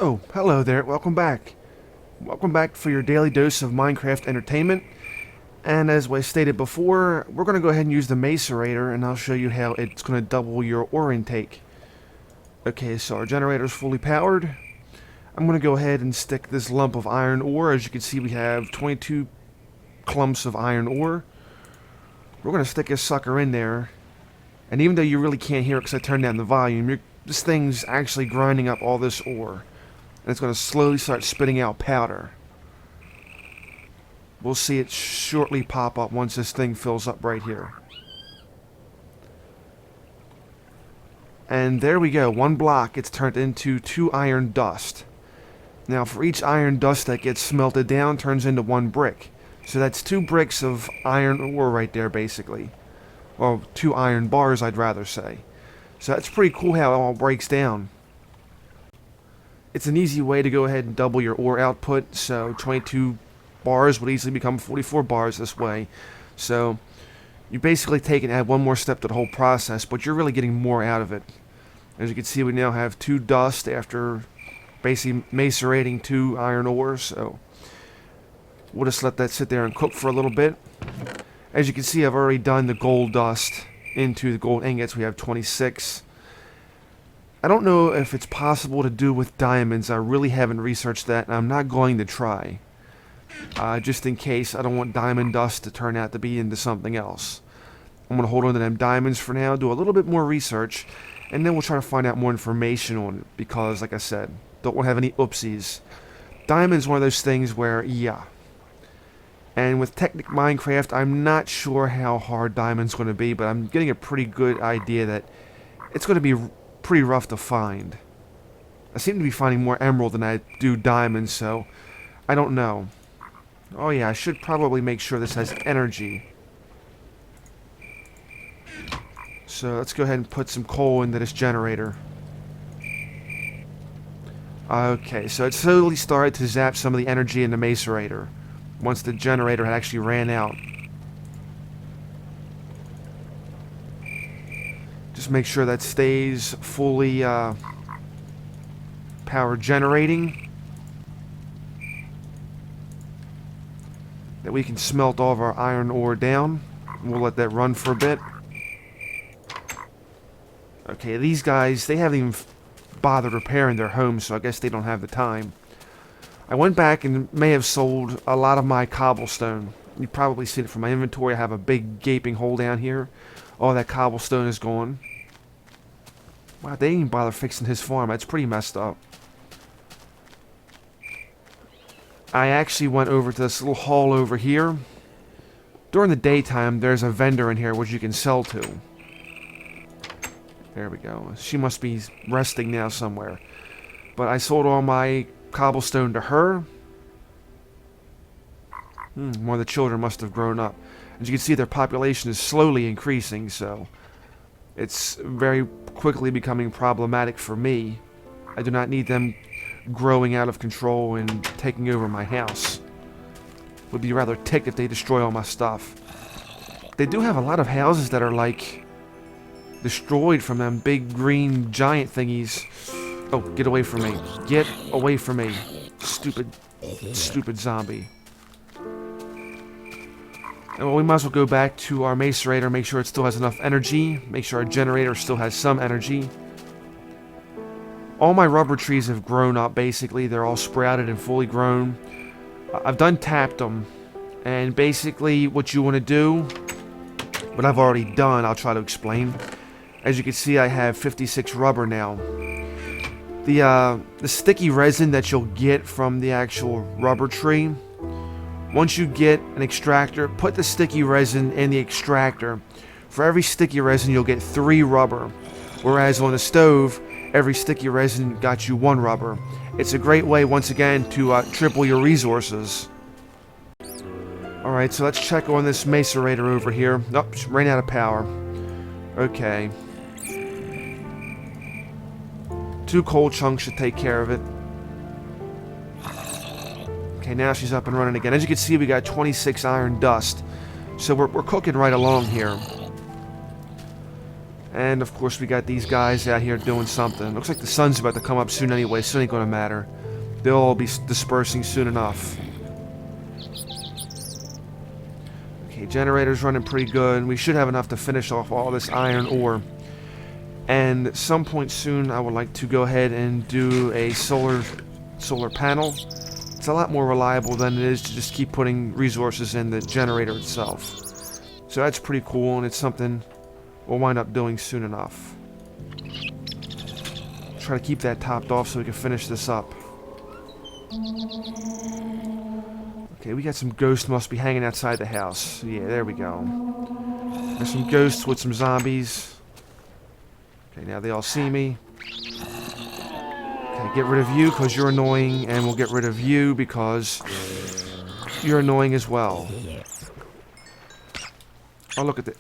Oh, hello there. Welcome back. Welcome back for your daily dose of Minecraft entertainment. And as I stated before, we're going to go ahead and use the macerator, and I'll show you how it's going to double your ore intake. Okay, so our generator is fully powered. I'm going to go ahead and stick this lump of iron ore. As you can see, we have 22 clumps of iron ore. We're going to stick this sucker in there. And even though you really can't hear it because I turned down the volume, this thing's actually grinding up all this ore. And it's going to slowly start spitting out powder. We'll see it shortly pop up once this thing fills up right here. And there we go, one block, it's turned into 2 iron dust. Now for each iron dust that gets smelted down turns into 1 brick. So that's 2 bricks of iron ore right there basically. Well, 2 iron bars I'd rather say. So that's pretty cool how it all breaks down. It's an easy way to go ahead and double your ore output, so 22 bars would easily become 44 bars this way. So you basically take and add one more step to the whole process, but you're really getting more out of it. As you can see, we now have 2 dust after basically macerating 2 iron ores, so we'll just let that sit there and cook for a little bit. As you can see, I've already done the gold dust into the gold ingots. We have 26. I don't know if it's possible to do with diamonds. I really haven't researched that, and I'm not going to try. Just in case, I don't want diamond dust to turn out to be into something else. I'm going to hold on to them diamonds for now, do a little bit more research, and then we'll try to find out more information on it, because, like I said, don't want to have any oopsies. Diamond's one of those things where, yeah. And with Technic Minecraft, I'm not sure how hard diamond's going to be, but I'm getting a pretty good idea that it's going to be pretty rough to find. I seem to be finding more emerald than I do diamonds, so I don't know. Oh yeah, I should probably make sure this has energy. So let's go ahead and put some coal into this generator. Okay, so it slowly started to zap some of the energy in the macerator once the generator had actually ran out. Just make sure that stays fully power generating. That we can smelt all of our iron ore down. We'll let that run for a bit. Okay, these guys, they haven't even bothered repairing their homes, so I guess they don't have the time. I went back and may have sold a lot of my cobblestone. You've probably seen it from my inventory. I have a big gaping hole down here. All that cobblestone is gone. Wow, they didn't even bother fixing his farm. That's pretty messed up. I actually went over to this little hall over here. During the daytime, there's a vendor in here which you can sell to. There we go. She must be resting now somewhere. But I sold all my cobblestone to her. One of the children must have grown up. As you can see, their population is slowly increasing, so it's very quickly becoming problematic for me. I do not need them growing out of control and taking over my house. Would be rather ticked if they destroy all my stuff. They do have a lot of houses that are like destroyed from them big green giant thingies. Oh, get away from me. Get away from me. Stupid zombie. Well, we might as well go back to our macerator, make sure it still has enough energy, make sure our generator still has some energy. All my rubber trees have grown up, basically. They're all sprouted and fully grown. I've done tapped them, and basically what you want to do, what I've already done, I'll try to explain. As you can see, I have 56 rubber now. The sticky resin that you'll get from the actual rubber tree, once you get an extractor, put the sticky resin in the extractor. For every sticky resin, you'll get 3 rubber. Whereas on the stove, every sticky resin got you 1 rubber. It's a great way, once again, to triple your resources. Alright, so let's check on this macerator over here. Nope, ran out of power. Okay. 2 coal chunks should take care of it. Okay, now she's up and running again. As you can see, we got 26 iron dust. So we're cooking right along here. And of course we got these guys out here doing something. Looks like the sun's about to come up soon anyway, so it ain't gonna matter. They'll all be dispersing soon enough. Okay, generator's running pretty good. We should have enough to finish off all this iron ore. And at some point soon I would like to go ahead and do a solar panel. It's a lot more reliable than it is to just keep putting resources in the generator itself. So that's pretty cool, and it's something we'll wind up doing soon enough. Try to keep that topped off so we can finish this up. Okay, we got some ghosts must be hanging outside the house. Yeah, there we go. There's some ghosts with some zombies. Okay, now they all see me. Okay, get rid of you because you're annoying, and we'll get rid of you because you're annoying as well. Oh, look at that.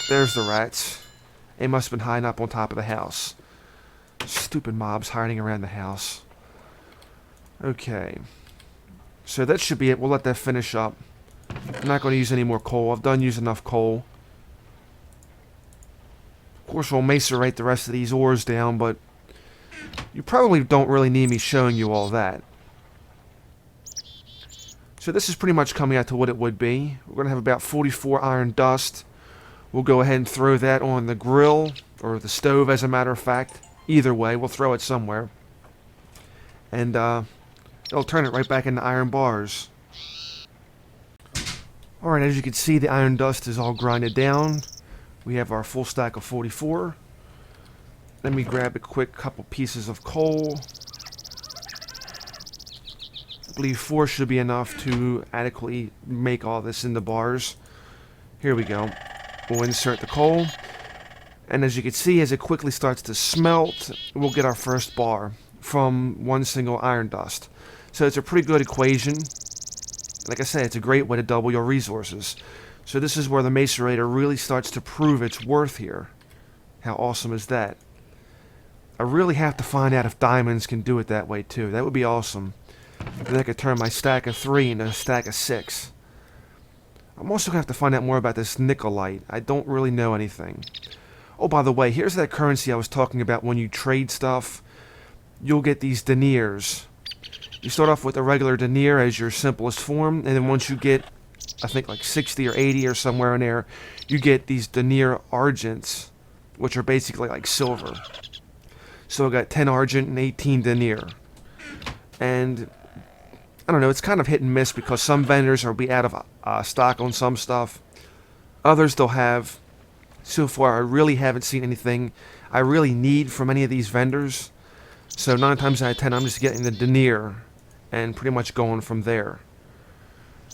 There's the rats. They must have been hiding up on top of the house. Stupid mobs hiding around the house. Okay. So that should be it. We'll let that finish up. I'm not going to use any more coal. I've done used enough coal. Of course, we'll macerate the rest of these ores down, but you probably don't really need me showing you all that. So this is pretty much coming out to what it would be. We're going to have about 44 iron dust. We'll go ahead and throw that on the grill, or the stove as a matter of fact. Either way, we'll throw it somewhere. And it'll turn it right back into iron bars. Alright, as you can see, the iron dust is all grinded down. We have our full stack of 44. Let me grab a quick couple pieces of coal. I believe 4 should be enough to adequately make all this into bars. Here we go. We'll insert the coal. And as you can see, as it quickly starts to smelt, we'll get our first bar from one single iron dust. So it's a pretty good equation. Like I said, it's a great way to double your resources. So this is where the macerator really starts to prove its worth here. How awesome is that? I really have to find out if diamonds can do it that way too. That would be awesome. Then I could turn my stack of 3 into a stack of 6. I'm also going to have to find out more about this nickelite. I don't really know anything. Oh, by the way, here's that currency I was talking about when you trade stuff. You'll get these deniers. You start off with a regular denier as your simplest form, and then once you get, I think like 60 or 80 or somewhere in there, you get these denier argents, which are basically like silver. So I got 10 argent and 18 denier. And I don't know, it's kind of hit and miss because some vendors will be out of stock on some stuff. Others they'll have. So far, I really haven't seen anything I really need from any of these vendors. So 9 times out of 10, I'm just getting the denier and pretty much going from there.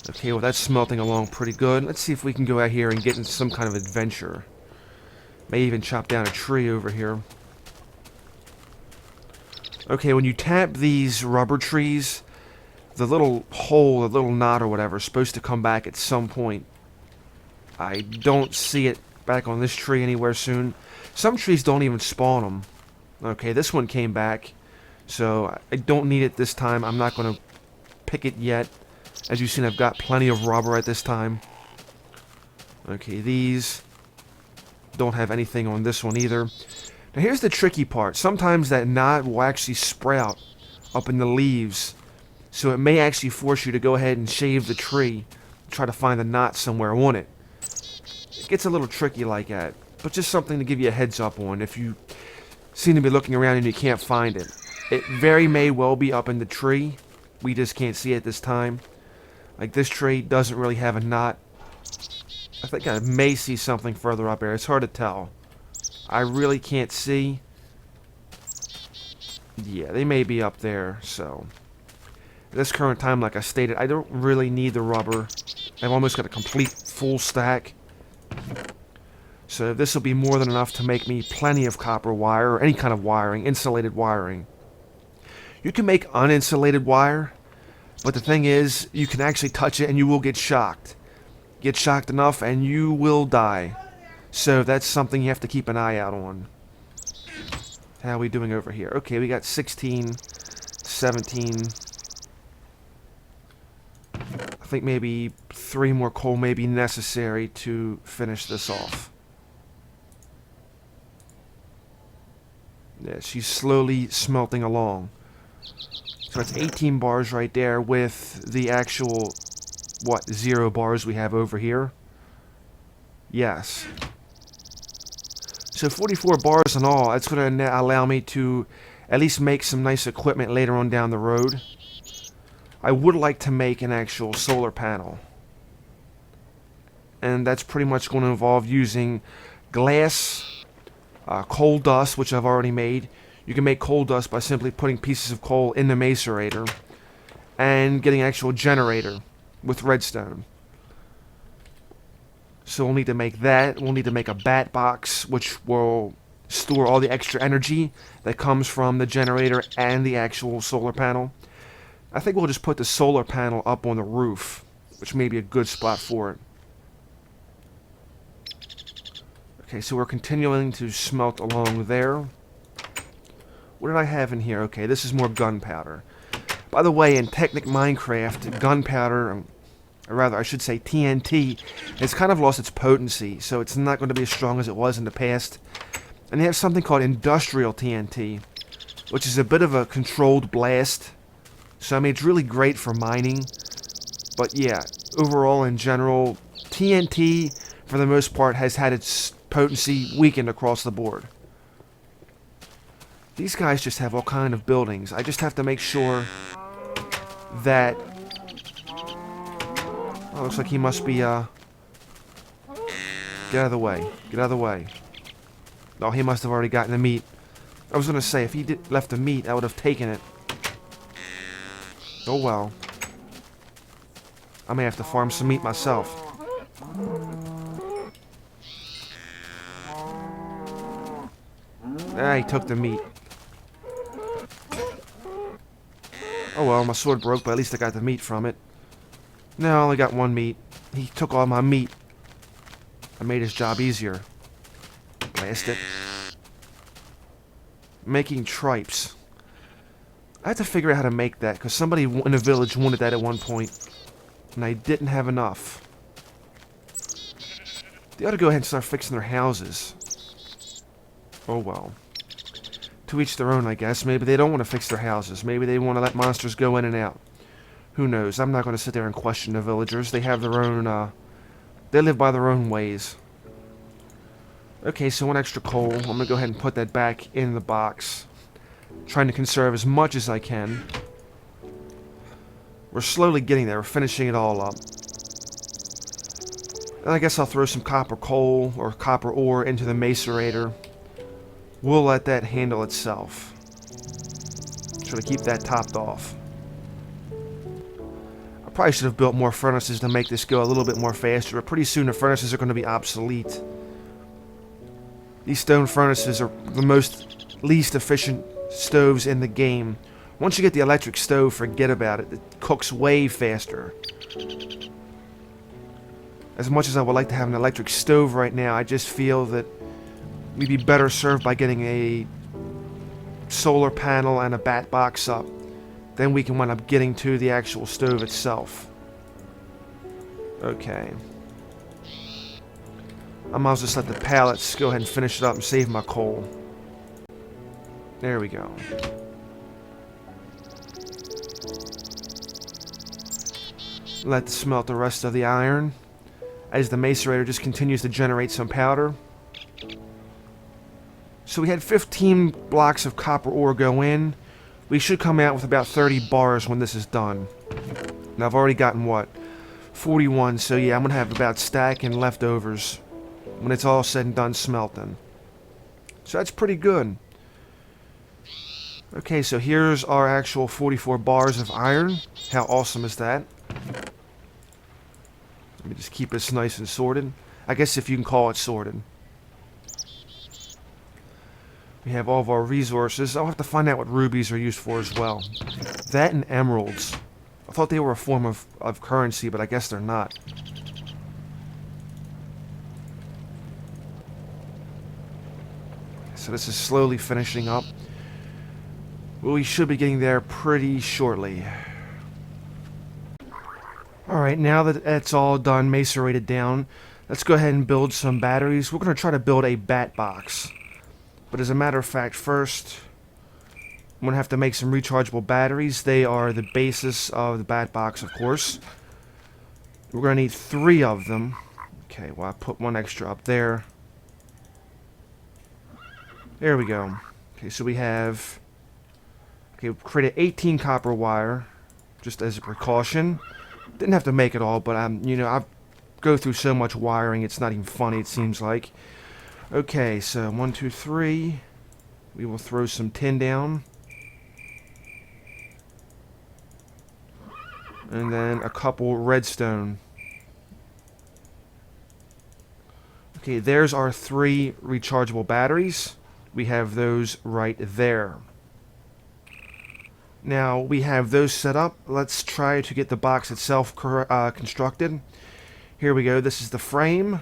Okay, well that's smelting along pretty good. Let's see if we can go out here and get into some kind of adventure. May even chop down a tree over here. Okay, when you tap these rubber trees, the little hole, the little knot or whatever is supposed to come back at some point. I don't see it back on this tree anywhere soon. Some trees don't even spawn them. Okay, this one came back, so I don't need it this time. I'm not going to pick it yet. As you've seen, I've got plenty of rubber at this time. Okay, these don't have anything on this one either. Now here's the tricky part. Sometimes that knot will actually sprout up in the leaves, so it may actually force you to go ahead and shave the tree, try to find the knot somewhere on it. It gets a little tricky like that, but just something to give you a heads up on if you seem to be looking around and you can't find it. It very may well be up in the tree. We just can't see it this time. Like this tree doesn't really have a knot. I think I may see something further up there. It's hard to tell. I really can't see. Yeah, they may be up there, so. At this current time, like I stated, I don't really need the rubber. I've almost got a complete full stack. So this will be more than enough to make me plenty of copper wire, or any kind of wiring, insulated wiring. You can make uninsulated wire, but the thing is, you can actually touch it and you will get shocked. Get shocked enough and you will die. So that's something you have to keep an eye out on. How are we doing over here? Okay, we got 16, 17. I think maybe 3 more coal may be necessary to finish this off. Yeah, she's slowly smelting along. So it's 18 bars right there with the actual, 0 bars we have over here? Yes. So 44 bars in all, that's going to allow me to at least make some nice equipment later on down the road. I would like to make an actual solar panel. And that's pretty much going to involve using glass, coal dust, which I've already made. You can make coal dust by simply putting pieces of coal in the macerator and getting an actual generator with redstone. So we'll need to make that. We'll need to make a bat box, which will store all the extra energy that comes from the generator and the actual solar panel. I think we'll just put the solar panel up on the roof, which may be a good spot for it. Okay, so we're continuing to smelt along there. What did I have in here? Okay, this is more gunpowder. By the way, in Technic Minecraft, gunpowder, or rather, I should say TNT, has kind of lost its potency, so it's not going to be as strong as it was in the past. And they have something called industrial TNT, which is a bit of a controlled blast. So, I mean, it's really great for mining. But yeah, overall, in general, TNT, for the most part, has had its potency weakened across the board. These guys just have all kind of buildings. I just have to make sure that... Oh, looks like he must be, Get out of the way. Get out of the way. Oh, he must have already gotten the meat. I was going to say, if he left the meat, I would have taken it. Oh, well. I may have to farm some meat myself. Ah, he took the meat. Oh, well, my sword broke, but at least I got the meat from it. No, I only got one meat. He took all my meat. I made his job easier. Blast it. Making tripes. I have to figure out how to make that, because somebody in the village wanted that at one point, and I didn't have enough. They ought to go ahead and start fixing their houses. Oh well. To each their own, I guess. Maybe they don't want to fix their houses. Maybe they want to let monsters go in and out. Who knows? I'm not going to sit there and question the villagers. They have their own, they live by their own ways. Okay, so one extra coal. I'm going to go ahead and put that back in the box. Trying to conserve as much as I can. We're slowly getting there. We're finishing it all up. And I guess I'll throw some copper coal or copper ore into the macerator. We'll let that handle itself. Try to keep that topped off. I probably should have built more furnaces to make this go a little bit more faster, but pretty soon the furnaces are going to be obsolete. These stone furnaces are the least efficient stoves in the game. Once you get the electric stove, forget about it. It cooks way faster. As much as I would like to have an electric stove right now, I just feel that we'd be better served by getting a solar panel and a bat box up. Then we can wind up getting to the actual stove itself. Okay. I might as well just let the pallets go ahead and finish it up and save my coal. There we go. Let's smelt the rest of the iron as the macerator just continues to generate some powder. So we had 15 blocks of copper ore go in. We should come out with about 30 bars when this is done. Now I've already gotten what? 41, so yeah, I'm going to have about stack and leftovers when it's all said and done smelting. So that's pretty good. Okay, so here's our actual 44 bars of iron. How awesome is that? Let me just keep this nice and sorted. I guess if you can call it sorted. We have all of our resources. I'll have to find out what rubies are used for as well. That and emeralds. I thought they were a form of currency, but I guess they're not. So this is slowly finishing up. Well, we should be getting there pretty shortly. Alright, now that it's all done, macerated down, let's go ahead and build some batteries. We're going to try to build a bat box. But as a matter of fact, first, I'm going to have to make some rechargeable batteries. They are the basis of the bat box, of course. We're going to need 3 of them. Okay, well, I put 1 extra up there. There we go. Okay, so we have... Okay, we've created 18 copper wire, just as a precaution. Didn't have to make it all, but you know, I go through so much wiring, it's not even funny, it seems like. Okay, so 1, 2, 3. We will throw some tin down. And then a couple redstone. Okay, there's our 3 rechargeable batteries. We have those right there. Now, we have those set up. Let's try to get the box itself constructed. Here we go. This is the frame.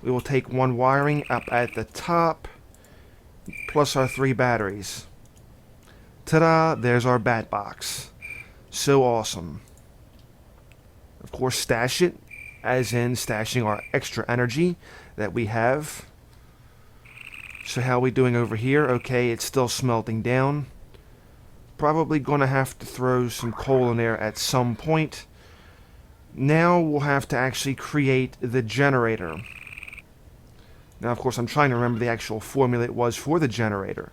We will take 1 wiring up at the top, plus our 3 batteries. Ta-da! There's our bat box. So awesome. Of course, stash it, as in stashing our extra energy that we have. So how are we doing over here? Okay, it's still smelting down. Probably going to have to throw some coal in there at some point. Now we'll have to actually create the generator. Now, of course, I'm trying to remember the actual formula it was for the generator.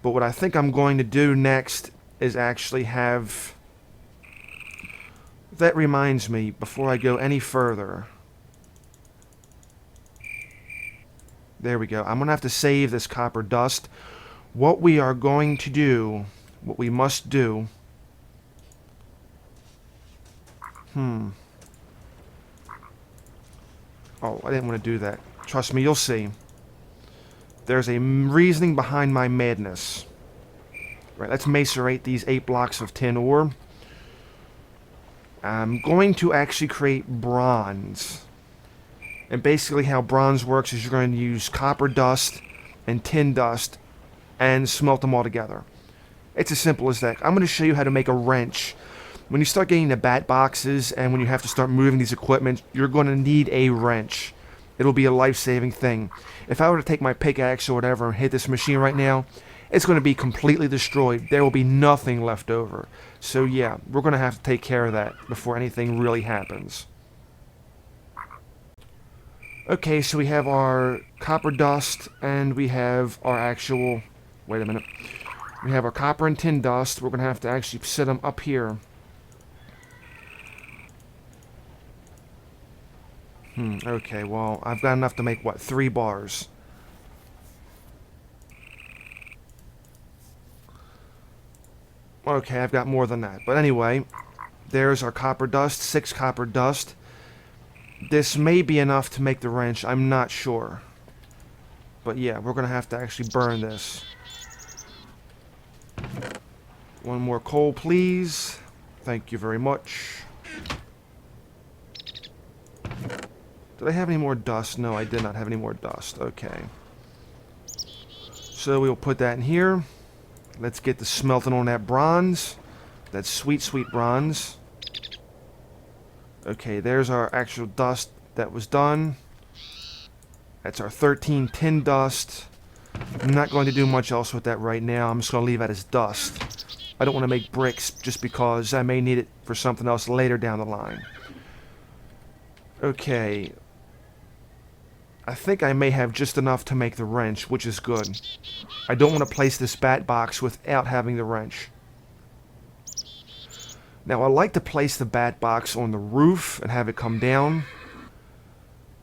But what I think I'm going to do next is actually have... That reminds me, before I go any further... There we go. I'm going to have to save this copper dust. What we are going to do... What we must do... Oh, I didn't want to do that. Trust me, you'll see. There's a reasoning behind my madness. Right, let's macerate these 8 blocks of tin ore. I'm going to actually create bronze. And basically how bronze works is you're going to use copper dust and tin dust and smelt them all together. It's as simple as that. I'm going to show you how to make a wrench. When you start getting the bat boxes and when you have to start moving these equipment, you're going to need a wrench. It'll be a life-saving thing. If I were to take my pickaxe or whatever and hit this machine right now, it's going to be completely destroyed. There will be nothing left over. So yeah, we're going to have to take care of that before anything really happens. Okay, so we have our copper dust and we have our actual... Wait a minute. We have our copper and tin dust. We're going to have to actually set them up here. Okay, well, I've got enough to make, what, 3 bars? Okay, I've got more than that. But anyway, there's our copper dust, 6 copper dust. This may be enough to make the wrench, I'm not sure. But yeah, we're going to have to actually burn this. 1 more coal, please. Thank you very much. Did I have any more dust? No, I did not have any more dust. Okay. So we'll put that in here. Let's get the smelting on that bronze. That sweet, sweet bronze. Okay, there's our actual dust that was done. That's our 13 tin dust. I'm not going to do much else with that right now. I'm just going to leave that as dust. I don't want to make bricks just because I may need it for something else later down the line. Okay. I think I may have just enough to make the wrench, which is good. I don't want to place this bat box without having the wrench. Now, I like to place the bat box on the roof and have it come down.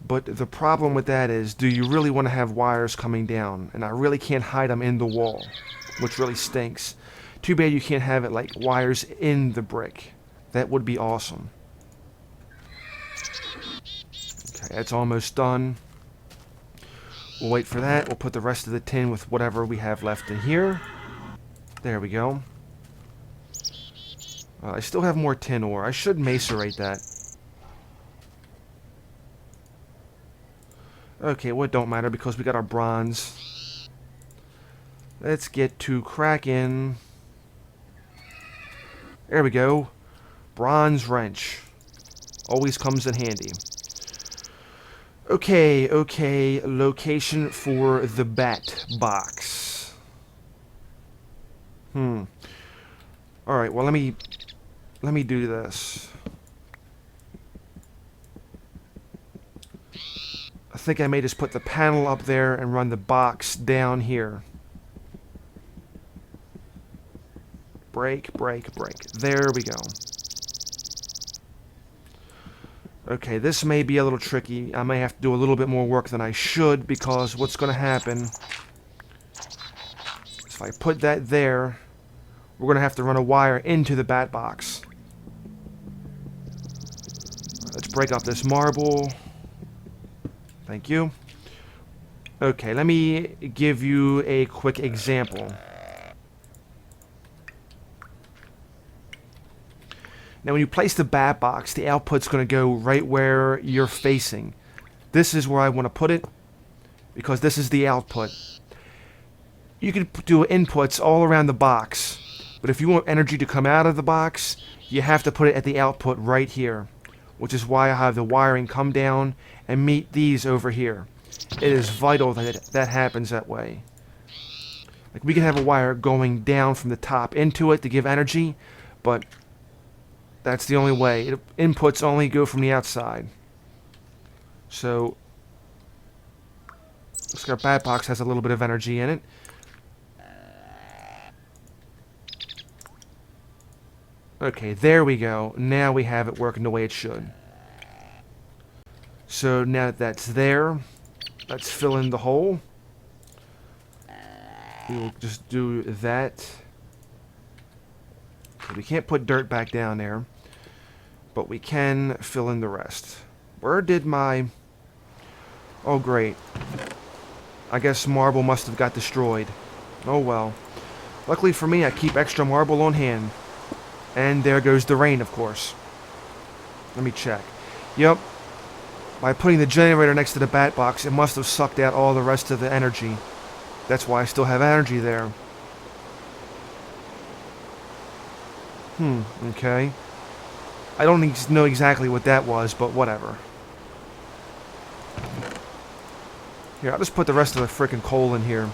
But the problem with that is, do you really want to have wires coming down? And I really can't hide them in the wall, which really stinks. Too bad you can't have it like wires in the brick. That would be awesome. Okay, that's almost done. We'll wait for that. We'll put the rest of the tin with whatever we have left in here. There we go. I still have more tin ore. I should macerate that. Okay, well, it don't matter because we got our bronze. Let's get to cracking. There we go. Bronze wrench. Always comes in handy. Okay, location for the bat box. Alright, well let me do this. I think I may just put the panel up there and run the box down here. Break. There we go. Okay, this may be a little tricky. I may have to do a little bit more work than I should, because what's going to happen is if I put that there, we're going to have to run a wire into the bat box. Let's break up this marble. Thank you. Okay, let me give you a quick example. Now when you place the bat box, the output's going to go right where you're facing. This is where I want to put it, because this is the output. You can do inputs all around the box, but if you want energy to come out of the box, you have to put it at the output right here, which is why I have the wiring come down and meet these over here. It is vital that that happens that way. Like, we can have a wire going down from the top into it to give energy, but that's the only way. Inputs only go from the outside. So, looks like our bat box has a little bit of energy in it. Okay, there we go. Now we have it working the way it should. So now that that's there, let's fill in the hole. We will just do that. We can't put dirt back down there, but we can fill in the rest. Where did my... Oh, great. I guess marble must have got destroyed. Oh, well. Luckily for me, I keep extra marble on hand. And there goes the rain, of course. Let me check. Yep. By putting the generator next to the bat box, it must have sucked out all the rest of the energy. That's why I still have energy there. Okay. I don't know exactly what that was, but whatever. Here, I'll just put the rest of the frickin' coal in here.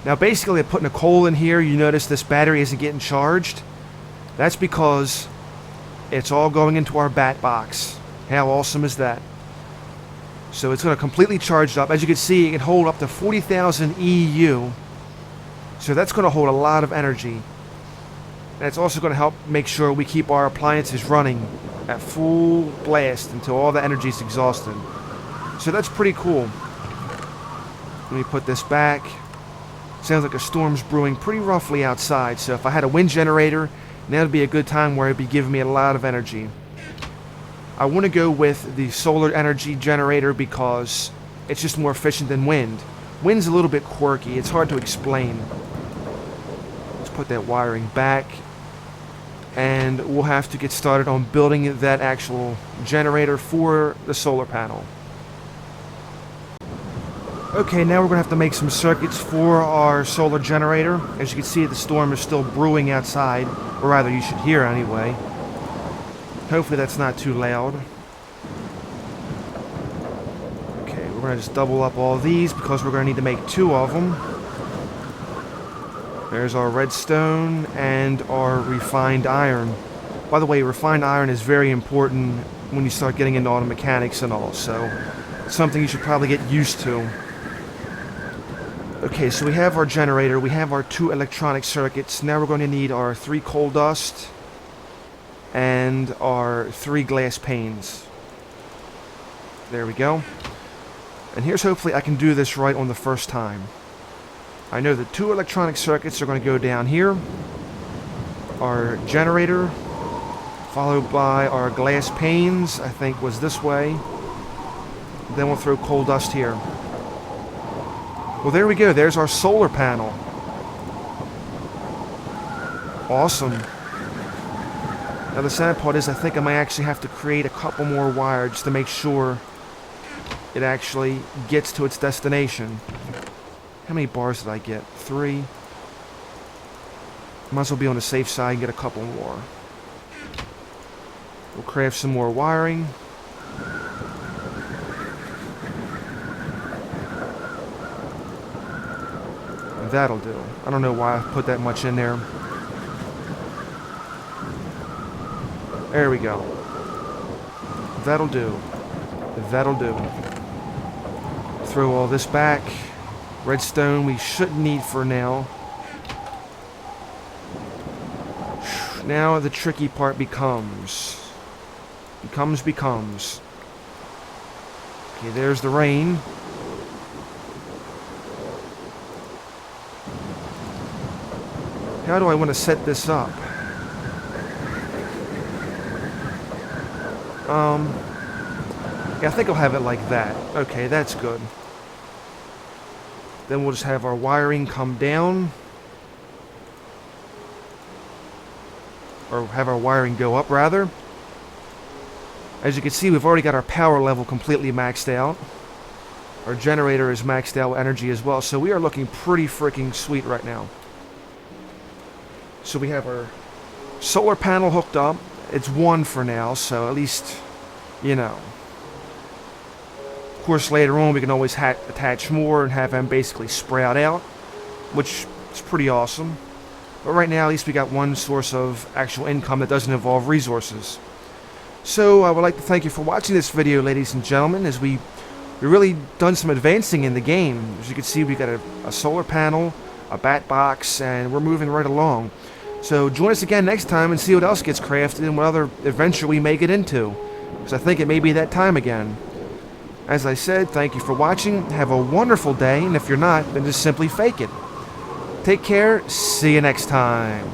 Now, basically, putting a coal in here, you notice this battery isn't getting charged. That's because it's all going into our bat box. How awesome is that? So it's going to completely charge up. As you can see, it can hold up to 40,000 EU. So that's going to hold a lot of energy. And it's also going to help make sure we keep our appliances running at full blast until all the energy is exhausted. So that's pretty cool. Let me put this back. Sounds like a storm's brewing pretty roughly outside, so if I had a wind generator, now would be a good time where it'd be giving me a lot of energy. I want to go with the solar energy generator because it's just more efficient than wind. Wind's a little bit quirky, it's hard to explain. Let's put that wiring back, and we'll have to get started on building that actual generator for the solar panel. Okay, now we're going to have to make some circuits for our solar generator. As you can see, the storm is still brewing outside, or rather you should hear anyway. Hopefully that's not too loud. Okay, we're going to just double up all these because we're going to need to make 2 of them. There's our redstone and our refined iron. By the way, refined iron is very important when you start getting into auto mechanics and all, so it's something you should probably get used to. Okay, so we have our generator, we have our 2 electronic circuits. Now we're going to need our 3 coal dust and our 3 glass panes. There we go. And here's hopefully I can do this right on the first time. I know the 2 electronic circuits are going to go down here. Our generator, followed by our glass panes, I think was this way. Then we'll throw coal dust here. Well, there we go. There's our solar panel. Awesome. Now, the sad part is I think I might actually have to create a couple more wires to make sure it actually gets to its destination. How many bars did I get? 3. Might as well be on the safe side and get a couple more. We'll craft some more wiring. That'll do. I don't know why I put that much in there. There we go. That'll do. That'll do. Throw all this back. Redstone we shouldn't need for now. Now the tricky part becomes. Okay, there's the rain. How do I want to set this up? Yeah, I think I'll have it like that. Okay, that's good. Then we'll just have our wiring come down. Or have our wiring go up, rather. As you can see, we've already got our power level completely maxed out. Our generator is maxed out with energy as well, so we are looking pretty freaking sweet right now. So we have our solar panel hooked up. It's one for now, so at least, you know. Of course, later on we can always attach more and have them basically sprout out, which is pretty awesome. But right now, at least we got one source of actual income that doesn't involve resources. So I would like to thank you for watching this video, ladies and gentlemen, as we really done some advancing in the game. As you can see, we got a solar panel, a bat box, and we're moving right along. So join us again next time and see what else gets crafted and what other adventure we may get into, because I think it may be that time again. As I said, thank you for watching, have a wonderful day, and if you're not, then just simply fake it. Take care, see you next time.